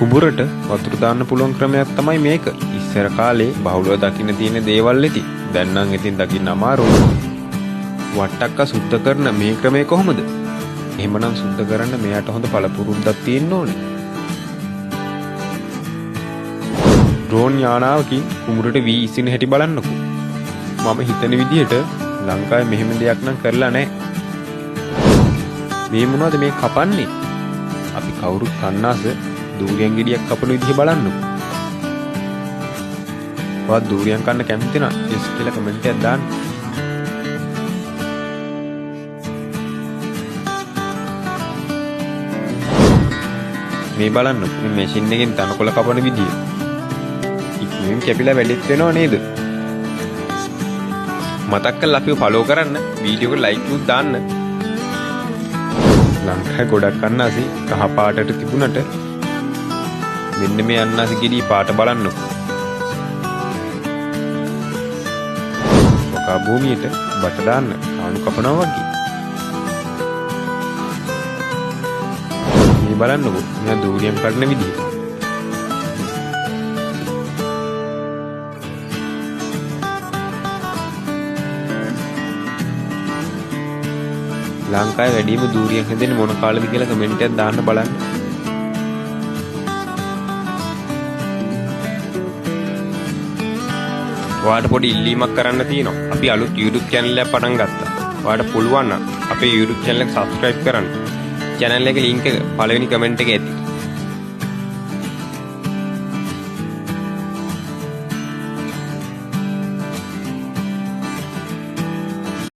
කුඹුරට වතුර දාන්න පුළුවන් ක්‍රමයක් තමයි මේක. ඉස්සර කාලේ බහුලව දකින්න තියෙන දේවල් ඇති. දැන් නම් ඉතින් දකින්න අමාරුයි. වට්ටක්ක සුද්ධ කරන මේ ක්‍රමය කොහොමද? එහෙමනම් සුද්ධ කරන්න මෙයාට හොඳ පළපුරුද්දක් තියෙන්න ඕනේ. ඩ්‍රෝන් යානාවකින් කුඹුරට වී ඉසින හැටි බලන්නකෝ. මම හිතන විදිහට ලංකාවේ මෙහෙම දෙයක් නම් කරලා නැහැ. මේ මොනවද මේ කපන්නේ? අපි කවුරුත් කන්නාස දූරියන් ගෙඩියක් කපන විදිහ බලන්නකෝ. ඔයාලා දූරියන් කන්න කැමති නම් yes කියලා කමෙන්ට් එකක් දාන්න. මේ බලන්නකෝ මේ මැෂින් එකෙන් තනකොළ කපන විදිය. ඉක්මනින් කැපිලා වැඩිත් වෙනව නේද? මතක් කරලා අපිව ෆලෝ කරන්න, වීඩියෝ එකට ලයික් උත් දාන්න. ලංකාවේ ගොඩක් අන්නාසි කහ පාටට තිබුණට මෙන්න මේ අන්නාසි ගෙඩිය පාට බලන්නකෝ. ඔකා භූමියට බට දාන්න කාණු කපනවා වගේ. මේ බලන්නකෝ මෙයා දූරියන් කඩන විදිය. ලංකාවේ වැඩිම දූරියන් හැදෙන්නේ මොන කාලෙද කියලා කමෙන්ට් එකක් දාන්න බලන්න. ඔයාලට පොඩි ඉල්ලීමක් කරන්න තියෙනවා. අපි අලුත් YouTube channel එකක් පටන් ගත්තා. ඔයාලට පුළුවන් නම් අපේ YouTube channel එක subscribe කරන්න. channel එකේ link එක පළවෙනි comment එකේ ඇති.